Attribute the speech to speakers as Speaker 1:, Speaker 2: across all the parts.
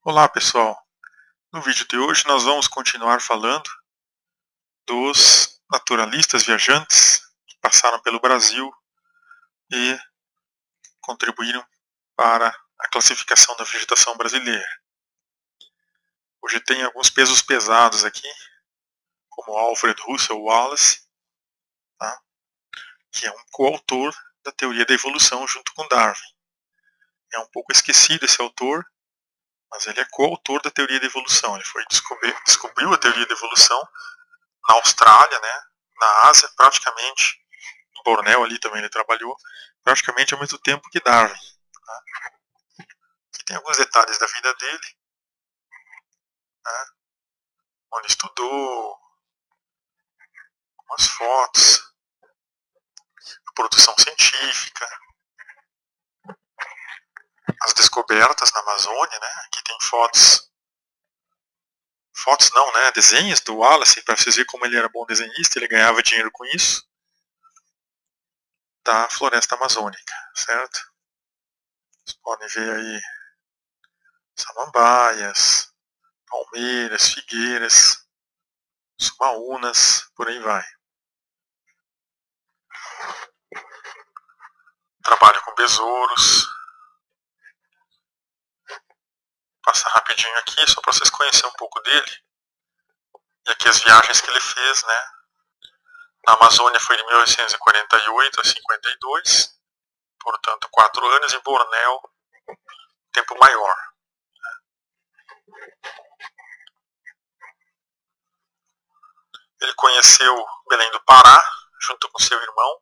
Speaker 1: Olá pessoal, no vídeo de hoje nós vamos continuar falando dos naturalistas viajantes que passaram pelo Brasil e contribuíram para a classificação da vegetação brasileira. Hoje tem alguns pesos pesados aqui, como Alfred Russel Wallace, tá? Que é um coautor da teoria da evolução junto com Darwin. É um pouco esquecido esse autor, mas ele é coautor da teoria da evolução. Ele descobriu a teoria da evolução na Austrália, né, na Ásia, praticamente, em Bornéu ali também ele trabalhou, praticamente ao mesmo tempo que Darwin. Tá? Aqui tem alguns detalhes da vida dele, né, onde estudou, umas fotos, a produção científica, as descobertas na Amazônia, né, aqui tem fotos não, né, desenhos do Wallace, para vocês verem como ele era bom desenhista, ele ganhava dinheiro com isso, da floresta amazônica, certo? Vocês podem ver aí samambaias, palmeiras, figueiras, sumaúnas, por aí vai. Trabalho com besouros. Vou passar rapidinho aqui, só para vocês conhecerem um pouco dele. E aqui as viagens que ele fez, né? Na Amazônia foi de 1848 a 52, portanto 4 anos, em Bornéu, tempo maior. Ele conheceu Belém do Pará, junto com seu irmão,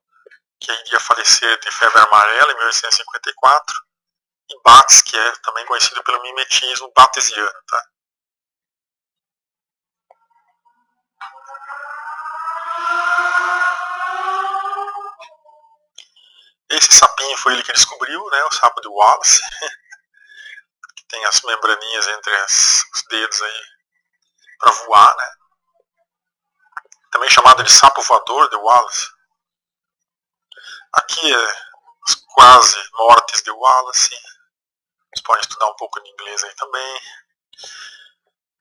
Speaker 1: que iria falecer de febre amarela em 1854, e Bates, que é também conhecido pelo mimetismo batesiano. Tá? Esse sapinho foi ele que descobriu, né, o sapo de Wallace, que tem as membraninhas entre os dedos aí para voar, né? Também chamado de sapo voador de Wallace. Aqui é as quase mortes de Wallace. Vocês podem estudar um pouco de inglês aí também.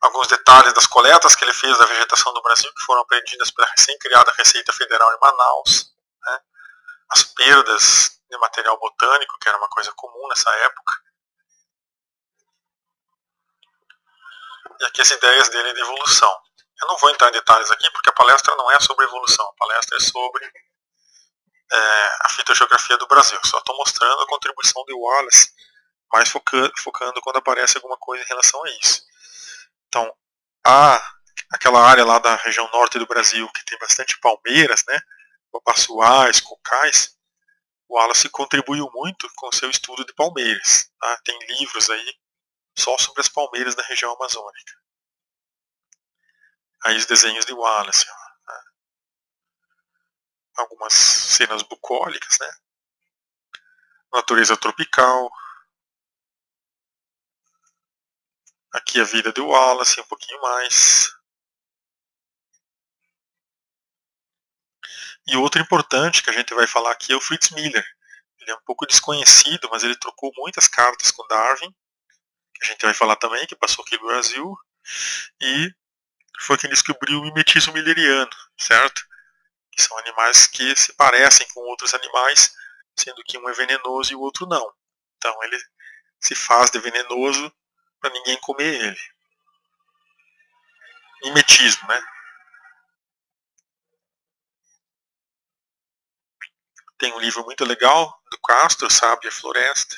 Speaker 1: Alguns detalhes das coletas que ele fez da vegetação do Brasil, que foram apreendidas pela recém-criada Receita Federal em Manaus. Né? As perdas de material botânico, que era uma coisa comum nessa época. E aqui as ideias dele de evolução. Eu não vou entrar em detalhes aqui, porque a palestra não é sobre evolução. A palestra é sobre a fitogeografia do Brasil. Só estou mostrando a contribuição de Wallace, mas focando quando aparece alguma coisa em relação a isso. Então, aquela área lá da região norte do Brasil, que tem bastante palmeiras, né, papassuais, cocais, o Wallace contribuiu muito com o seu estudo de palmeiras. Tá? Tem livros aí só sobre as palmeiras da região amazônica. Aí os desenhos de Wallace, né? Algumas cenas bucólicas, né? Natureza tropical. Aqui a vida de Wallace, um pouquinho mais. E outro importante que a gente vai falar aqui é o Fritz Miller. Ele é um pouco desconhecido, mas ele trocou muitas cartas com Darwin, que a gente vai falar também, que passou aqui no Brasil, e foi quem descobriu o mimetismo milleriano, certo? Que são animais que se parecem com outros animais, sendo que um é venenoso e o outro não. Então ele se faz de venenoso para ninguém comer ele. Mimetismo, né? Tem um livro muito legal do Castro, Sabe a Floresta,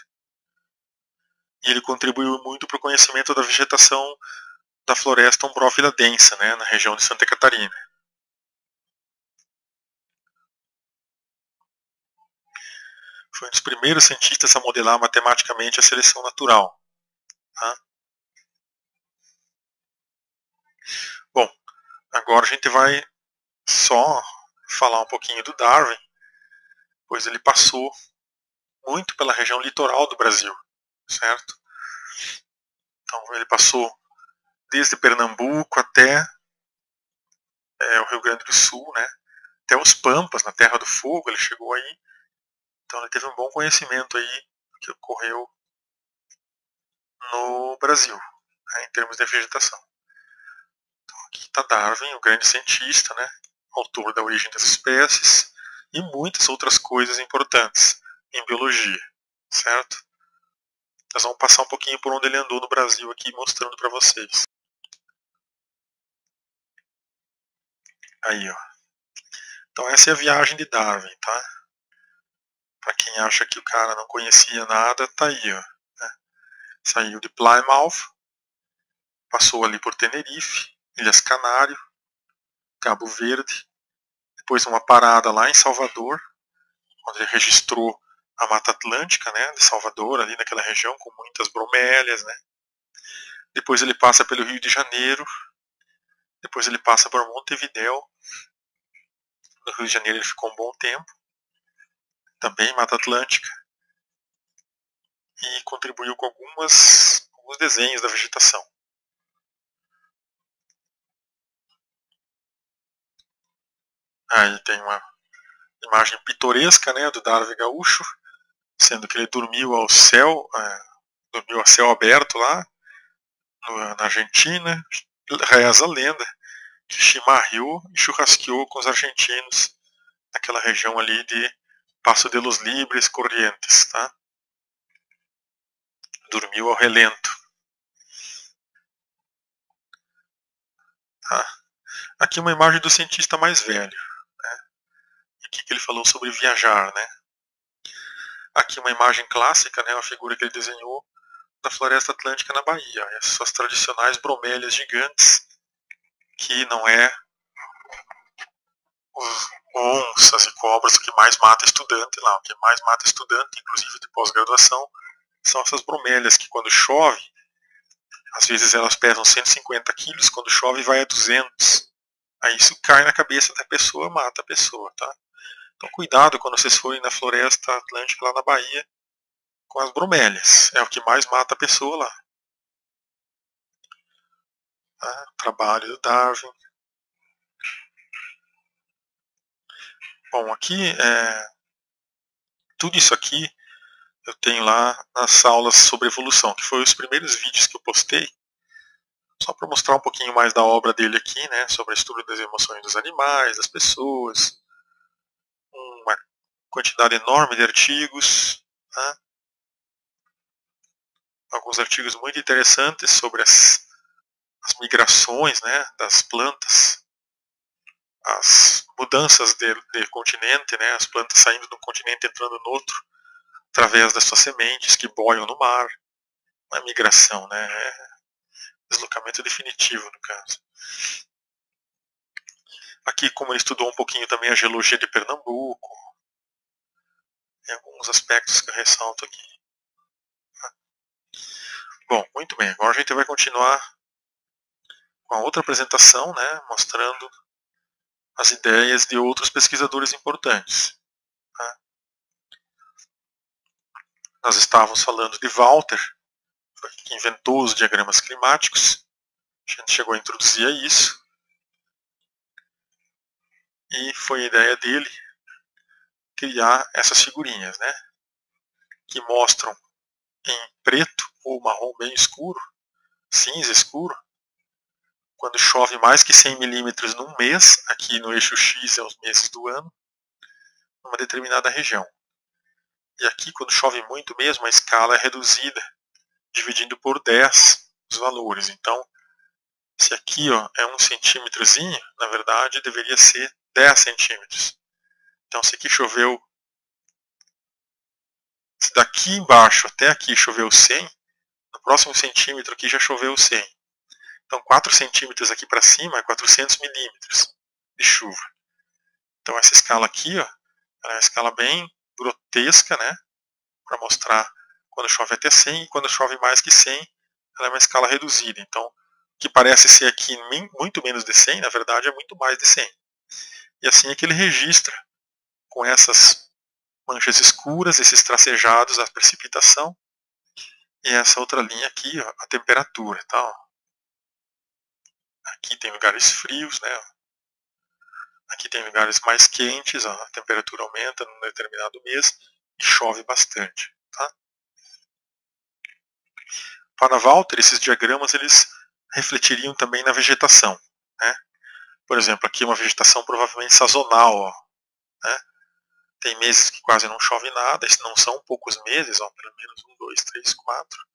Speaker 1: e ele contribuiu muito para o conhecimento da vegetação da floresta ombrófila densa, né, na região de Santa Catarina. Foi um dos primeiros cientistas a modelar matematicamente a seleção natural. Tá? Bom, agora a gente vai só falar um pouquinho do Darwin, pois ele passou muito pela região litoral do Brasil, certo? Então ele passou desde Pernambuco até o Rio Grande do Sul, né? Até os Pampas, na Terra do Fogo, ele chegou aí. Então ele teve um bom conhecimento aí do que ocorreu no Brasil. né, em termos de vegetação. Então, aqui está Darwin, o grande cientista, né, autor da Origem das Espécies e muitas outras coisas importantes em biologia, certo? Nós vamos passar um pouquinho por onde ele andou no Brasil aqui, mostrando para vocês. Aí, ó. Então essa é a viagem de Darwin, tá? Para quem acha que o cara não conhecia nada, tá aí, ó. Né? Saiu de Plymouth, passou ali por Tenerife, Ilhas Canário, Cabo Verde, depois uma parada lá em Salvador, onde ele registrou a Mata Atlântica, né, de Salvador, ali naquela região com muitas bromélias, né. Depois ele passa pelo Rio de Janeiro, depois ele passa por Montevidéu. No Rio de Janeiro ele ficou um bom tempo, também Mata Atlântica, e contribuiu com alguns desenhos da vegetação. Aí tem uma imagem pitoresca, né, do Darwin gaúcho, sendo que ele dormiu a céu aberto lá na Argentina. Reza a lenda que chimarrou e churrasqueou com os argentinos naquela região ali de Paso de los Libres, Corrientes, tá? Dormiu ao relento. Tá? Aqui uma imagem do cientista mais velho, né? Aqui que ele falou sobre viajar, né? Aqui uma imagem clássica, né? Uma figura que ele desenhou da floresta atlântica na Bahia. Essas tradicionais bromélias gigantes, que não é os onças e cobras o que mais mata estudante lá. O que mais mata estudante, inclusive de pós-graduação, são essas bromélias que quando chove, às vezes elas pesam 150 quilos, quando chove vai a 200. Aí isso cai na cabeça da pessoa, mata a pessoa, tá? Então cuidado quando vocês forem na floresta atlântica lá na Bahia com as bromélias. É o que mais mata a pessoa lá. Tá? Trabalho do Darwin. Bom, aqui tudo isso aqui eu tenho lá nas aulas sobre evolução, que foi os primeiros vídeos que eu postei, só para mostrar um pouquinho mais da obra dele aqui, né, sobre o estudo das emoções dos animais, das pessoas, uma quantidade enorme de artigos, tá? Alguns artigos muito interessantes sobre as migrações, né, das plantas, as mudanças de continente, né, as plantas saindo de um continente entrando no outro, através das suas sementes que boiam no mar. Não é migração, né, é deslocamento definitivo no caso. Aqui, como ele estudou um pouquinho também a geologia de Pernambuco, tem alguns aspectos que eu ressalto aqui. Bom, muito bem, agora a gente vai continuar com a outra apresentação, né, mostrando as ideias de outros pesquisadores importantes. Tá? Nós estávamos falando de Walter, que inventou os diagramas climáticos. A gente chegou a introduzir isso. E foi a ideia dele criar essas figurinhas, né, que mostram em preto ou marrom bem escuro, cinza escuro, quando chove mais que 100 milímetros num mês, aqui no eixo X é os meses do ano, numa determinada região. E aqui, quando chove muito mesmo, a escala é reduzida, dividindo por 10 os valores. Então, se aqui ó, é 1 centímetrozinho, na verdade deveria ser 10 centímetros. Então, se aqui choveu, se daqui embaixo até aqui choveu 100, no próximo centímetro aqui já choveu 100. Então 4 centímetros aqui para cima é 400 milímetros de chuva. Então essa escala aqui ó, é uma escala bem grotesca, né, para mostrar quando chove até 100 e quando chove mais que 100, ela é uma escala reduzida. Então o que parece ser aqui muito menos de 100, na verdade é muito mais de 100. E assim é que ele registra com essas manchas escuras, esses tracejados, a precipitação, e essa outra linha aqui, ó, a temperatura. Tá? Aqui tem lugares frios, né? Aqui tem lugares mais quentes, ó, a temperatura aumenta num determinado mês e chove bastante. Tá? Para Walter, esses diagramas eles refletiriam também na vegetação, né? Por exemplo, aqui uma vegetação provavelmente sazonal, ó, né? Tem meses que quase não chove nada, não são poucos meses, ó, pelo menos 1, 2, 3, 4.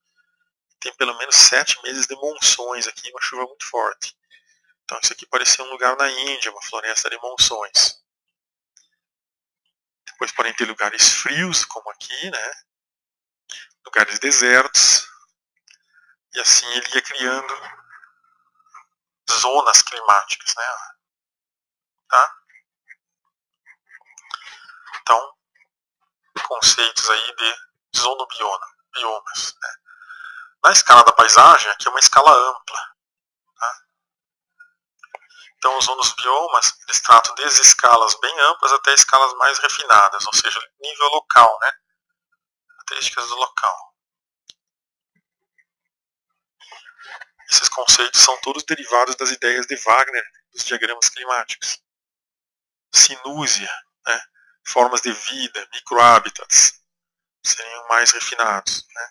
Speaker 1: Tem pelo menos 7 meses de monções aqui, uma chuva muito forte. Então isso aqui parecia um lugar na Índia, uma floresta de monções. Depois podem ter lugares frios, como aqui, né? Lugares desertos. E assim ele ia criando zonas climáticas, né? Tá? Então, conceitos aí de zonobiomas, né? Na escala da paisagem, aqui é uma escala ampla. Tá? Então, os zonobiomas, eles tratam desde escalas bem amplas até escalas mais refinadas, ou seja, nível local, né? Características do local. Esses conceitos são todos derivados das ideias de Wagner, dos diagramas climáticos. Sinúzia, né? Formas de vida, microhábitats, seriam mais refinados, né?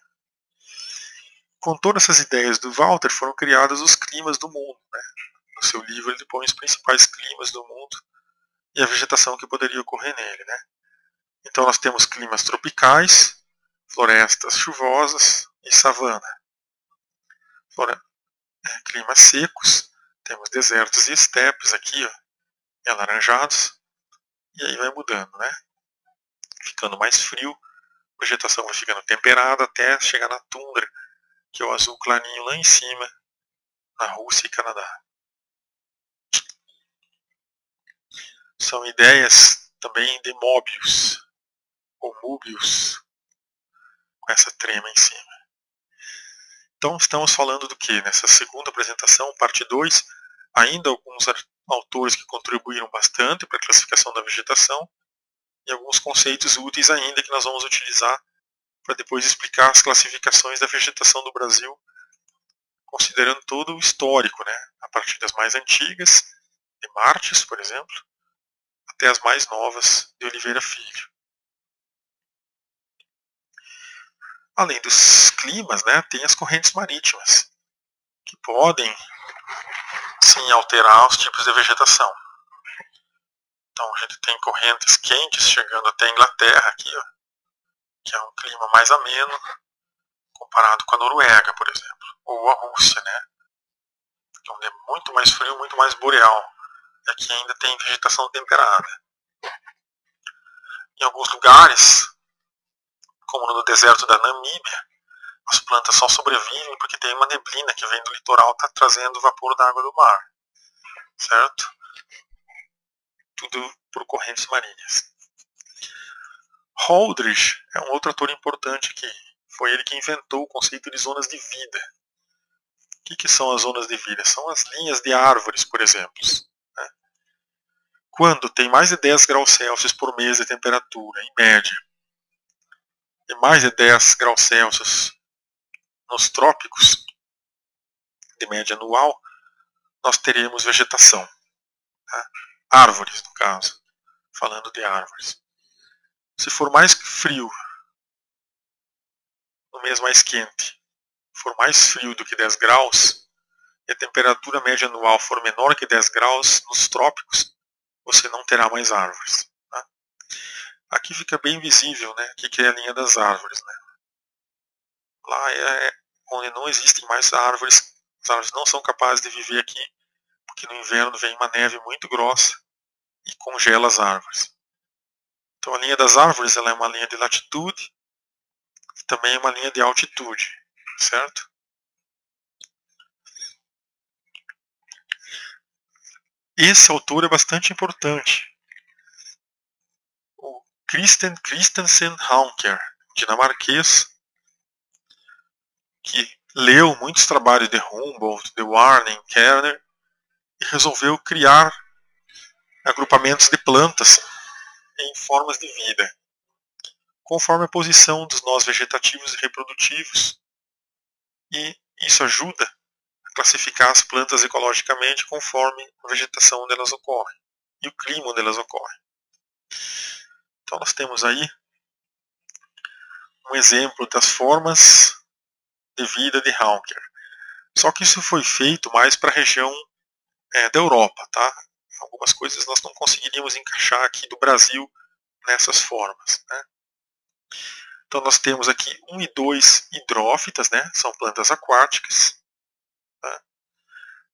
Speaker 1: Com todas essas ideias do Walter foram criados os climas do mundo, né? No seu livro ele põe os principais climas do mundo e a vegetação que poderia ocorrer nele, né? Então nós temos climas tropicais, florestas chuvosas e savana. Climas secos, temos desertos e estepes aqui, ó, e alaranjados, e aí vai mudando, né? Ficando mais frio, a vegetação vai ficando temperada até chegar na tundra, que é o azul clarinho lá em cima, na Rússia e Canadá. São ideias também de Mobius, ou Möbius, com essa trema em cima. Então estamos falando do que? Nessa segunda apresentação, parte 2, ainda alguns autores que contribuíram bastante para a classificação da vegetação e alguns conceitos úteis ainda que nós vamos utilizar para depois explicar as classificações da vegetação do Brasil, considerando todo o histórico, né? A partir das mais antigas, de Martins, por exemplo, até as mais novas de Oliveira Filho. Além dos climas, né, tem as correntes marítimas, que podem sim alterar os tipos de vegetação. Então a gente tem correntes quentes chegando até a Inglaterra aqui, ó, que é um clima mais ameno comparado com a Noruega, por exemplo, ou a Rússia, né, onde é muito mais frio, muito mais boreal. E aqui ainda tem vegetação temperada. Em alguns lugares, como no deserto da Namíbia, as plantas só sobrevivem porque tem uma neblina que vem do litoral, está trazendo vapor da água do mar, certo? Tudo por correntes marinhas. Holdridge é um outro ator importante aqui. Foi ele que inventou o conceito de zonas de vida. O que são as zonas de vida? São as linhas de árvores, por exemplo. Né? Quando tem mais de 10 graus Celsius por mês de temperatura, em média, e mais de 10 graus Celsius nos trópicos, de média anual, nós teremos vegetação. Tá? Árvores, no caso. Falando de árvores. Se for mais frio, no mês mais quente, for mais frio do que 10 graus, e a temperatura média anual for menor que 10 graus nos trópicos, você não terá mais árvores. Tá? Aqui fica bem visível, né, que é a linha das árvores. Né? Lá é onde não existem mais árvores, as árvores não são capazes de viver aqui, porque no inverno vem uma neve muito grossa e congela as árvores. Então a linha das árvores ela é uma linha de latitude e também é uma linha de altitude, certo? Esse autor é bastante importante. O Christensen Haunker, dinamarquês, que leu muitos trabalhos de Humboldt, de Warren, Kerner, e resolveu criar agrupamentos de plantas em formas de vida, conforme a posição dos nós vegetativos e reprodutivos. E isso ajuda a classificar as plantas ecologicamente conforme a vegetação onde elas ocorrem e o clima onde elas ocorrem. Então nós temos aí um exemplo das formas de vida de Haunker. Só que isso foi feito mais para a região da Europa, tá? Algumas coisas nós não conseguiríamos encaixar aqui do Brasil nessas formas, né? Então nós temos aqui 1 e 2 hidrófitas, né? São plantas aquáticas. Tá?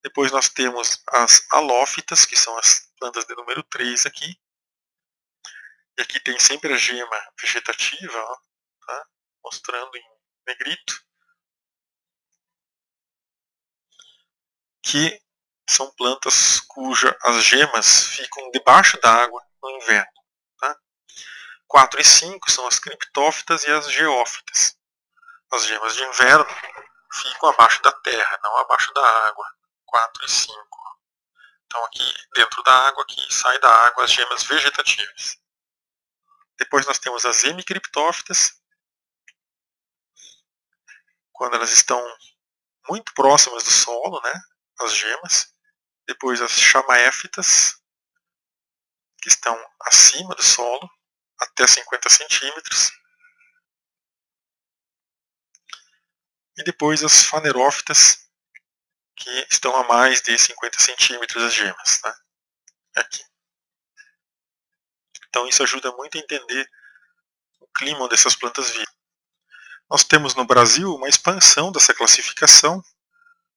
Speaker 1: Depois nós temos as halófitas, que são as plantas de número 3 aqui. E aqui tem sempre a gema vegetativa, ó, tá? Mostrando em negrito, que são plantas cujas as gemas ficam debaixo da água no inverno. Tá? 4 e 5 são as criptófitas e as geófitas. As gemas de inverno ficam abaixo da terra, não abaixo da água. 4 e 5. Então aqui dentro da água, aqui sai da água as gemas vegetativas. Depois nós temos as hemicriptófitas, quando elas estão muito próximas do solo, né, as gemas. Depois as chamaéfitas, que estão acima do solo, até 50 centímetros. E depois as fanerófitas, que estão a mais de 50 centímetros as gemas. Tá? Aqui. Então isso ajuda muito a entender o clima dessas plantas vivas. Nós temos no Brasil uma expansão dessa classificação,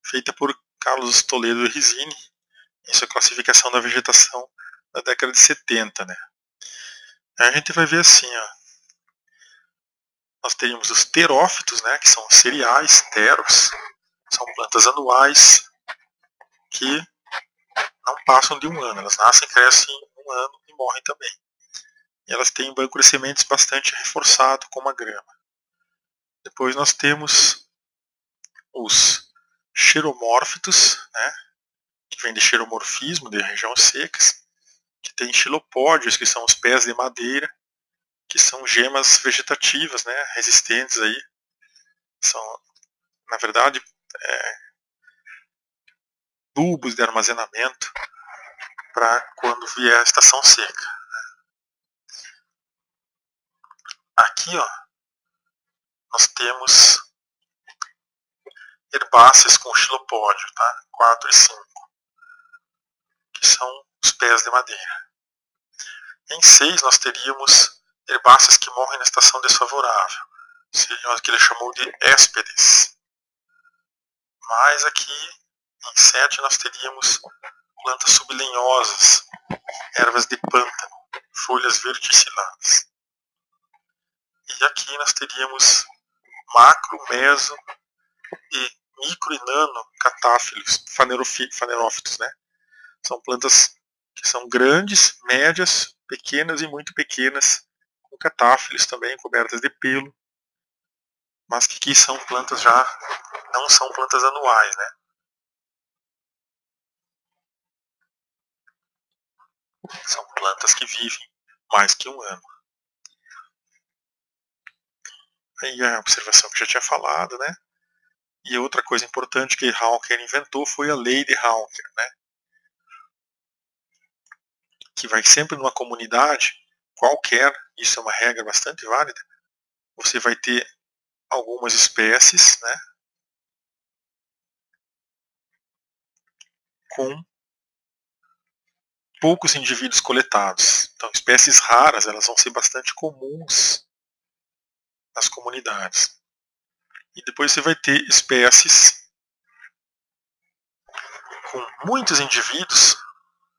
Speaker 1: feita por Carlos Toledo Risini, em sua classificação da vegetação da década de 70. Né? Aí a gente vai ver assim, ó. Nós teríamos os terófitos, né, que são cereais, teros, são plantas anuais que não passam de 1 ano. Elas nascem, crescem em 1 ano e morrem também. E elas têm um banco de sementes bastante reforçado, como a grama. Depois nós temos os xeromórfitos, né, que vem de xeromorfismo, de regiões secas, que tem xilopódios, que são os pés de madeira, que são gemas vegetativas, né, resistentes aí. São, na verdade, bulbos de armazenamento para quando vier a estação seca. Aqui, ó, nós temos herbáceas com xilopódio, tá? 4 e 5, que são os pés de madeira. Em 6 nós teríamos herbáceas que morrem na estação desfavorável, seriam as que ele chamou de héspedes. Mas aqui, em 7, nós teríamos plantas sublenhosas, ervas de pântano, folhas verticiladas. E aqui nós teríamos macro, meso e micro e nano catáfilos, fanerófitos, né? São plantas que são grandes, médias, pequenas e muito pequenas, com catáfilos também, cobertas de pelo, mas que aqui são plantas já, não são plantas anuais, né? São plantas que vivem mais que 1 ano. Aí a observação que eu já tinha falado, né? E outra coisa importante que Haunker inventou foi a lei de Haunker, né? Que vai sempre numa comunidade qualquer, isso é uma regra bastante válida, você vai ter algumas espécies, né, com poucos indivíduos coletados. Então, espécies raras, elas vão ser bastante comuns nas comunidades. E depois você vai ter espécies com muitos indivíduos,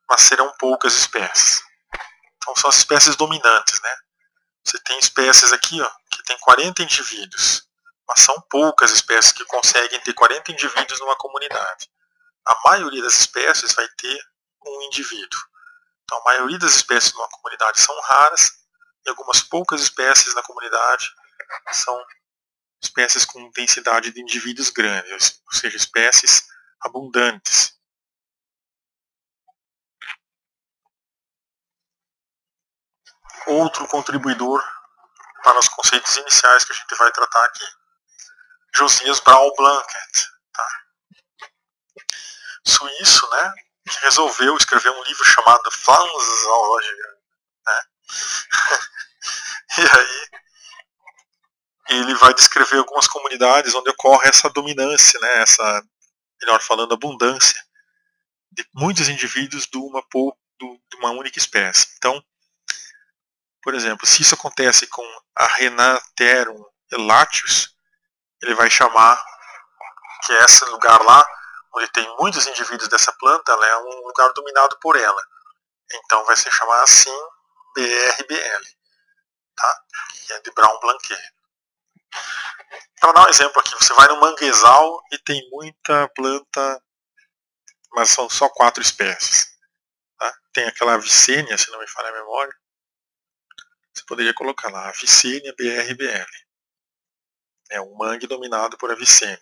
Speaker 1: mas serão poucas espécies. Então, são as espécies dominantes, né? Você tem espécies aqui, ó, que tem 40 indivíduos, mas são poucas espécies que conseguem ter 40 indivíduos numa comunidade. A maioria das espécies vai ter um indivíduo. Então, a maioria das espécies numa comunidade são raras e algumas poucas espécies na comunidade são espécies com densidade de indivíduos grande, ou seja, espécies abundantes. Outro contribuidor para os conceitos iniciais que a gente vai tratar aqui, Josias Braun-Blanket, tá? Suíço, né, que resolveu escrever um livro chamado Pflanzenzoologie, né? E aí ele vai descrever algumas comunidades onde ocorre essa dominância, né, essa, melhor falando, abundância de muitos indivíduos de uma única espécie. Então, por exemplo, se isso acontece com a Renaterum elatius, ele vai chamar que esse lugar lá, onde tem muitos indivíduos dessa planta, ela é um lugar dominado por ela. Então vai se chamar assim BRBL, tá? Que é de Brown-Blanquet. Para dar um exemplo aqui, você vai no manguezal e tem muita planta, mas são só 4 espécies. Tá? Tem aquela Vicênia, se não me falha a memória. Você poderia colocar lá, a Vicênia BRBL. É um mangue dominado por a Vicênia.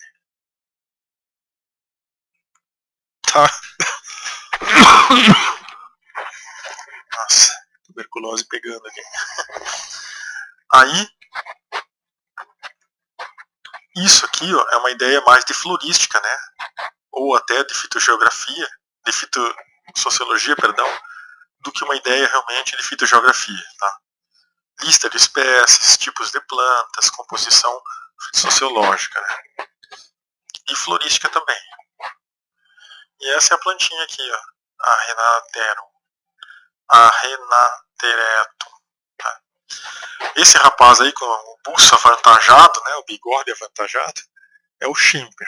Speaker 1: Tá? Nossa, tuberculose pegando aqui. Aí, isso aqui ó, é uma ideia mais de florística, né? Ou até de fitogeografia, de fitossociologia, perdão, do que uma ideia realmente de fitogeografia, tá? Lista de espécies, tipos de plantas, composição sociológica, né? E florística também. E essa é a plantinha aqui, ó, a Renateretum. Tá? Esse rapaz aí com o pulso avantajado, né, o bigode avantajado, é o Schimper.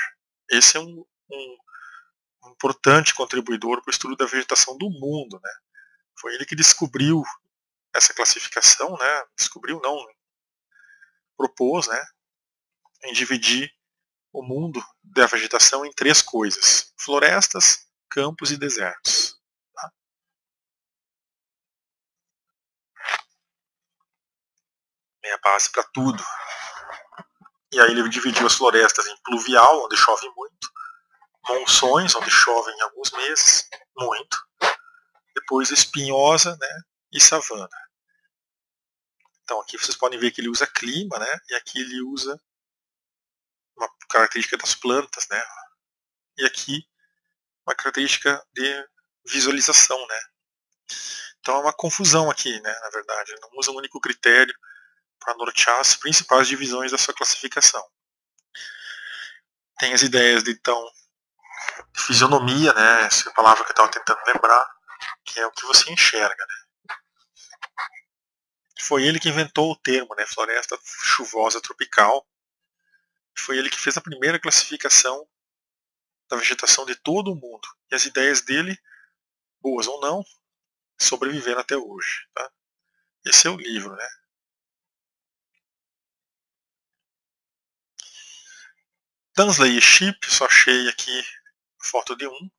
Speaker 1: Esse é um importante contribuidor para o estudo da vegetação do mundo, né? Foi ele que descobriu essa classificação, né? Descobriu não, propôs, né? Em dividir o mundo da vegetação em 3 coisas: florestas, campos e desertos. Tá? É a base para tudo. E aí ele dividiu as florestas em pluvial, onde chove muito, monções, onde chove em alguns meses, muito, depois espinhosa, né? E savana. Então aqui vocês podem ver que ele usa clima, né? E aqui ele usa uma característica das plantas, né? E aqui uma característica de visualização, né? Então é uma confusão aqui, né? Na verdade, ele não usa um único critério para nortear as principais divisões da sua classificação. Tem as ideias de então fisionomia, né? Essa é a palavra que eu estava tentando lembrar, que é o que você enxerga, né? Foi ele que inventou o termo, né? Floresta chuvosa tropical. Foi ele que fez a primeira classificação da vegetação de todo o mundo. E as ideias dele, boas ou não, sobreviveram até hoje. Tá? Esse é o livro, né? Tansley e Shipp, só achei aqui foto de um.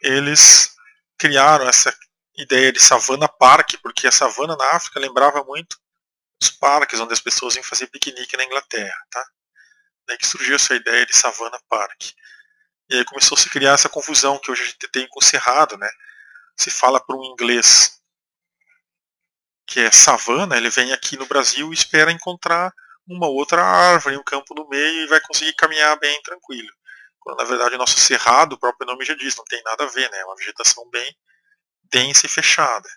Speaker 1: Eles criaram essa ideia de savana park, porque a savana na África lembrava muito os parques onde as pessoas iam fazer piquenique na Inglaterra. Tá? Daí que surgiu essa ideia de savana park. E aí começou a se criar essa confusão que hoje a gente tem com o cerrado, né? Se fala para um inglês que é savana, ele vem aqui no Brasil e espera encontrar uma outra árvore, um campo no meio e vai conseguir caminhar bem tranquilo. Quando na verdade o nosso cerrado, o próprio nome já diz, não tem nada a ver, né? É uma vegetação bem densa e fechada.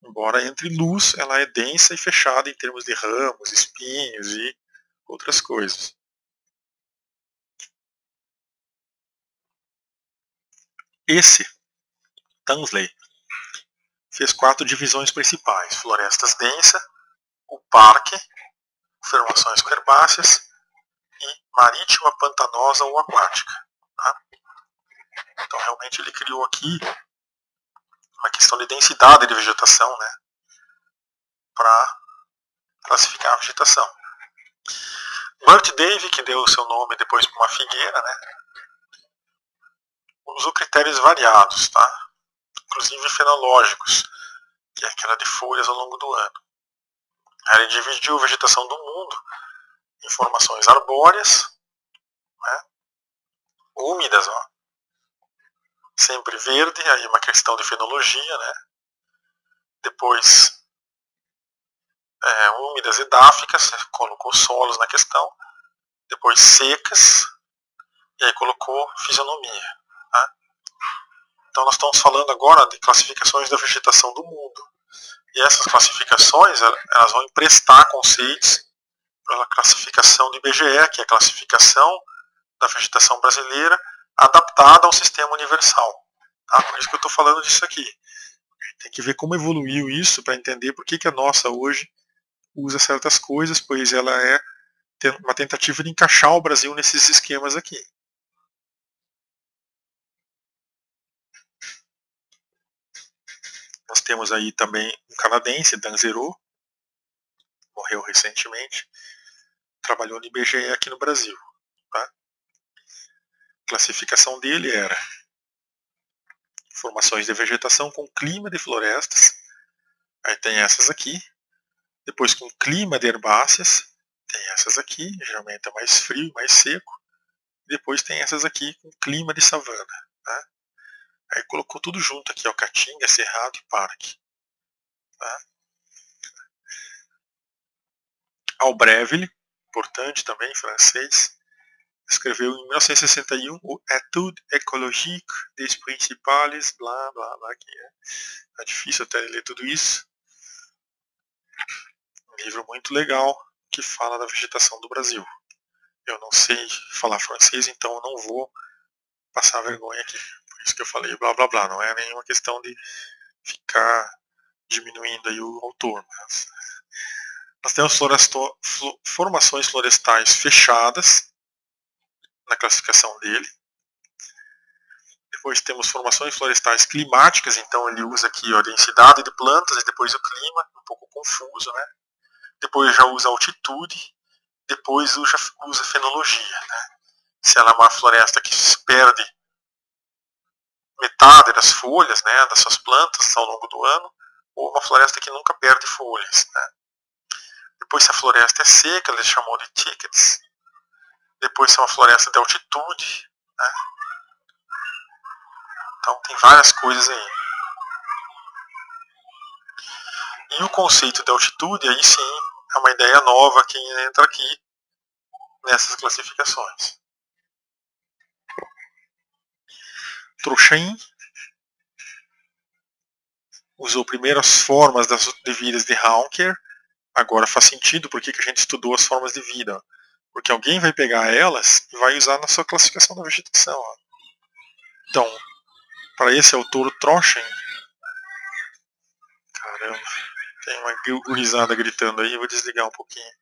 Speaker 1: Embora entre luz, ela é densa e fechada em termos de ramos, espinhos e outras coisas. Esse Tansley fez 4 divisões principais: florestas densas, o parque, formações herbáceas e marítima, pantanosa ou aquática. Tá? Então realmente ele criou aqui uma questão de densidade de vegetação, né, para classificar a vegetação. Burt Davie, que deu o seu nome depois para uma figueira, né, usou critérios variados, tá? Inclusive fenológicos, que é aquela de folhas ao longo do ano. Ele dividiu a vegetação do mundo em formações arbóreas, né, úmidas, ó, sempre verde, aí uma questão de fenologia, né? Depois úmidas e dáficas, colocou solos na questão, depois secas, e aí colocou fisionomia. Tá? Então nós estamos falando agora de classificações da vegetação do mundo. E essas classificações elas vão emprestar conceitos pela classificação do IBGE, que é a classificação da vegetação brasileira adaptada ao sistema universal. Tá? Por isso que eu estou falando disso aqui. Tem que ver como evoluiu isso para entender por que a nossa hoje usa certas coisas, pois ela é uma tentativa de encaixar o Brasil nesses esquemas aqui. Nós temos aí também um canadense, Dan Zero, morreu recentemente, trabalhou no IBGE aqui no Brasil. Tá? A classificação dele era formações de vegetação com clima de florestas, aí tem essas aqui, depois com clima de herbáceas, tem essas aqui, geralmente é mais frio, mais seco, depois tem essas aqui com clima de savana. Tá? Aí colocou tudo junto aqui, ó, Caatinga, Cerrado e Parque. Tá? Albreville, importante também, francês, escreveu em 1961 o Étude écologique des principales, blá blá blá, que é difícil até ler tudo isso. Um livro muito legal que fala da vegetação do Brasil. Eu não sei falar francês, então eu não vou passar vergonha aqui. Por isso que eu falei blá blá blá, não é nenhuma questão de ficar diminuindo aí o autor. Mas nós temos formações florestais fechadas na classificação dele. Depois temos formações florestais climáticas, então ele usa aqui a densidade de plantas e depois o clima, um pouco confuso, né? Depois já usa altitude, depois usa fenologia, né? Se ela é uma floresta que perde metade das folhas, né, das suas plantas ao longo do ano, ou uma floresta que nunca perde folhas, né? Depois se a floresta é seca, ele chamou de thickets. Depois se é uma floresta de altitude, né? Então tem várias coisas aí. E o conceito de altitude, aí sim, é uma ideia nova que entra aqui nessas classificações. Trochain usou primeiro as formas das devidas de Haunker. Agora faz sentido porque que a gente estudou as formas de vida. Porque alguém vai pegar elas e vai usar na sua classificação da vegetação. Ó. Então, para esse autor, Trochain, caramba, tem uma gurizada gritando aí, eu vou desligar um pouquinho.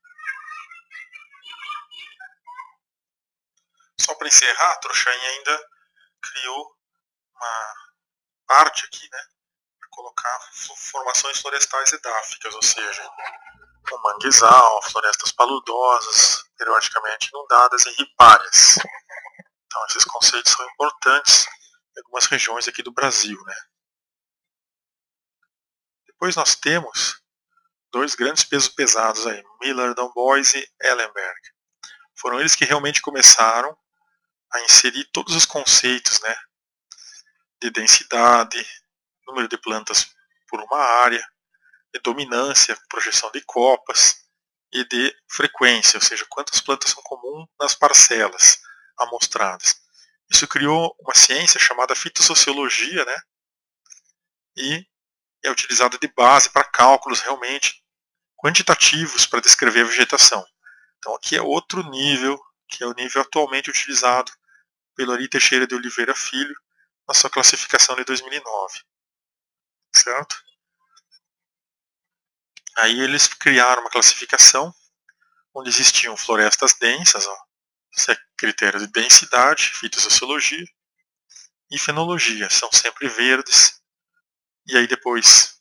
Speaker 1: Só para encerrar, Trochain ainda criou uma parte aqui, né, para colocar formações florestais edáficas, ou seja, o manguezal, florestas paludosas, periodicamente inundadas e ripárias. Então esses conceitos são importantes em algumas regiões aqui do Brasil, né. Depois nós temos dois grandes pesos pesados aí, Miller, Dombois e Ellenberg. Foram eles que realmente começaram a inserir todos os conceitos, né, de densidade, número de plantas por uma área, de dominância, projeção de copas e de frequência, ou seja, quantas plantas são comuns nas parcelas amostradas. Isso criou uma ciência chamada fitossociologia, né, e é utilizada de base para cálculos realmente quantitativos para descrever a vegetação. Então aqui é outro nível, que é o nível atualmente utilizado pelo Ari Teixeira de Oliveira Filho na sua classificação de 2009. Certo? Aí eles criaram uma classificação onde existiam florestas densas, ó, critérios de densidade, fitossociologia e fenologia, são sempre verdes. E aí depois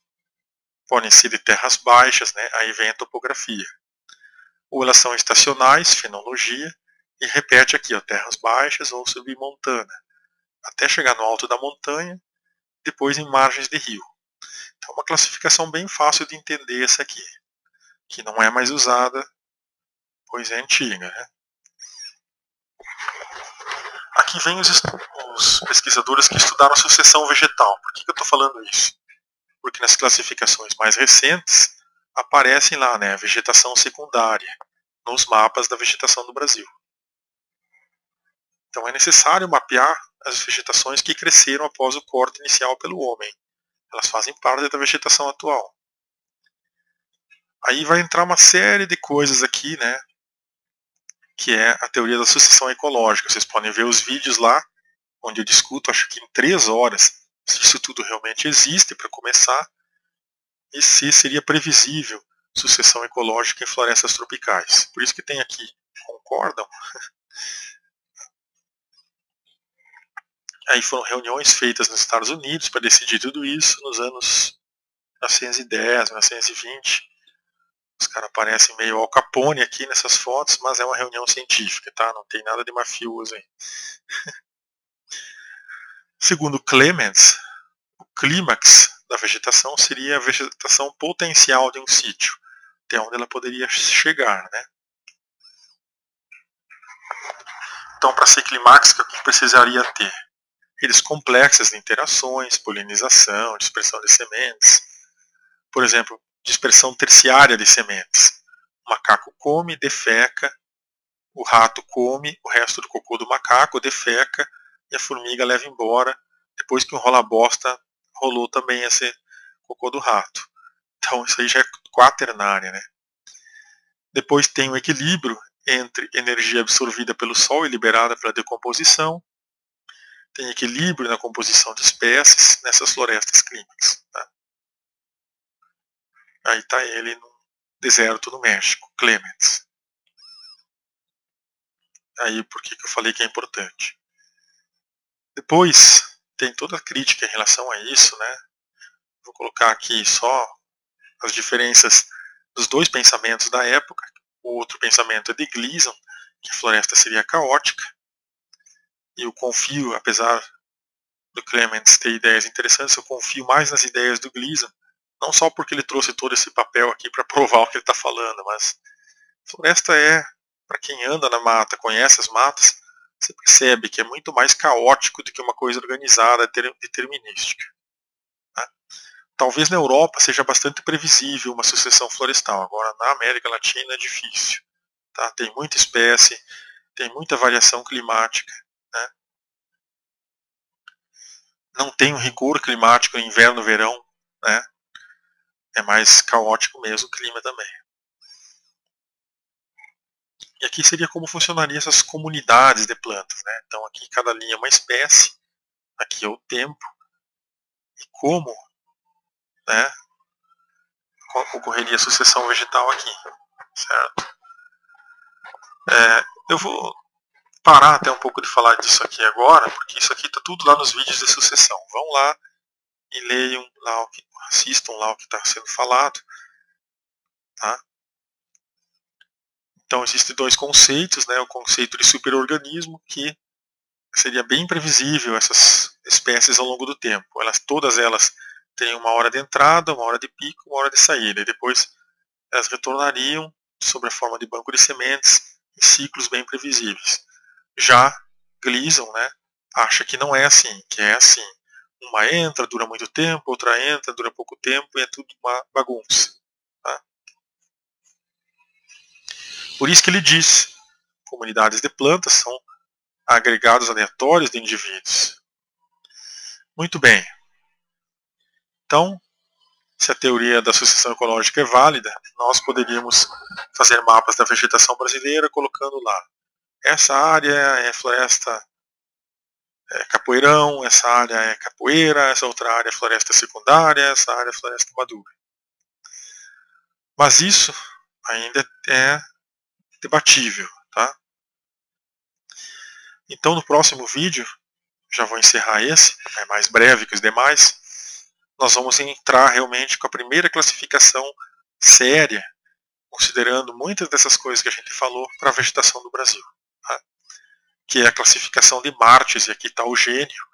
Speaker 1: podem ser de terras baixas, né? Aí vem a topografia. Ou elas são estacionais, fenologia, e repete aqui, ó, terras baixas ou submontana, até chegar no alto da montanha, depois em margens de rio. Então uma classificação bem fácil de entender essa aqui, que não é mais usada, pois é antiga, né? Aqui vem os pesquisadores que estudaram a sucessão vegetal. Por que eu estou falando isso? Porque nas classificações mais recentes aparecem lá, né, a vegetação secundária, nos mapas da vegetação do Brasil. Então é necessário mapear as vegetações que cresceram após o corte inicial pelo homem. Elas fazem parte da vegetação atual. Aí vai entrar uma série de coisas aqui, né, que é a teoria da sucessão ecológica. Vocês podem ver os vídeos lá, onde eu discuto, acho que em 3 horas, se isso tudo realmente existe, para começar, e se seria previsível sucessão ecológica em florestas tropicais. Por isso que tem aqui, concordam? Aí foram reuniões feitas nos Estados Unidos para decidir tudo isso nos anos 1910, 1920. Os caras parecem meio Al Capone aqui nessas fotos, mas é uma reunião científica, tá? Não tem nada de mafioso aí. Segundo Clements, o clímax da vegetação seria a vegetação potencial de um sítio, até onde ela poderia chegar, né? Então, para ser climáxica, o que precisaria ter? Redes complexas de interações, polinização, dispersão de sementes. Por exemplo, dispersão terciária de sementes. O macaco come, defeca, o rato come, o resto do cocô do macaco defeca e a formiga leva embora, depois que um rola-bosta rolou também esse cocô do rato. Então isso aí já é quaternária, né? Depois tem o equilíbrio entre energia absorvida pelo sol e liberada pela decomposição. Tem equilíbrio na composição de espécies nessas florestas clínicas. Tá? Aí está ele no deserto no México, Clements. Aí por que eu falei que é importante? Depois tem toda a crítica em relação a isso, né? Vou colocar aqui só as diferenças dos dois pensamentos da época. O outro pensamento é de Gleason, que a floresta seria caótica. E eu confio, apesar do Clements ter ideias interessantes, eu confio mais nas ideias do Gleason, não só porque ele trouxe todo esse papel aqui para provar o que ele está falando, mas floresta é, para quem anda na mata, conhece as matas, você percebe que é muito mais caótico do que uma coisa organizada, determinística. Tá? Talvez na Europa seja bastante previsível uma sucessão florestal, agora na América Latina é difícil. Tá? Tem muita espécie, tem muita variação climática. Né? Não tem um rigor climático em inverno, verão. Né? É mais caótico mesmo o clima também. E aqui seria como funcionariam essas comunidades de plantas. Né? Então aqui cada linha é uma espécie, aqui é o tempo, e como, né, ocorreria a sucessão vegetal aqui. Certo? Eu vou parar até um pouco de falar disso aqui agora, porque isso aqui está tudo lá nos vídeos de sucessão. Vão lá e leiam lá, assistam lá o que está sendo falado. Tá? Então existem dois conceitos, né? O conceito de superorganismo, que seria bem previsível essas espécies ao longo do tempo. Todas elas têm uma hora de entrada, uma hora de pico, uma hora de saída, e depois elas retornariam sob a forma de banco de sementes em ciclos bem previsíveis. Já Gleason, né, acha que não é assim, que é assim. Uma entra, dura muito tempo, outra entra, dura pouco tempo, e é tudo uma bagunça. Tá? Por isso que ele diz, comunidades de plantas são agregados aleatórios de indivíduos. Muito bem. Então, se a teoria da sucessão ecológica é válida, nós poderíamos fazer mapas da vegetação brasileira colocando lá. Essa área é floresta capoeirão, essa área é capoeira, essa outra área é floresta secundária, essa área é floresta madura. Mas isso ainda é debatível. Tá? Então no próximo vídeo, já vou encerrar esse, é mais breve que os demais, nós vamos entrar realmente com a primeira classificação séria, considerando muitas dessas coisas que a gente falou para a vegetação do Brasil. Tá? Que é a classificação de Martes, e aqui está o gênio,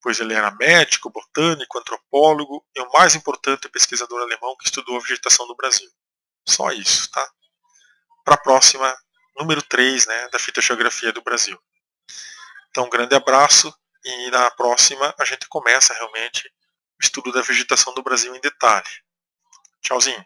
Speaker 1: pois ele era médico, botânico, antropólogo e o mais importante, pesquisador alemão que estudou a vegetação do Brasil. Só isso, tá? Para a próxima, número 3, né, da fitogeografia do Brasil. Então, um grande abraço e na próxima a gente começa realmente o estudo da vegetação do Brasil em detalhe. Tchauzinho.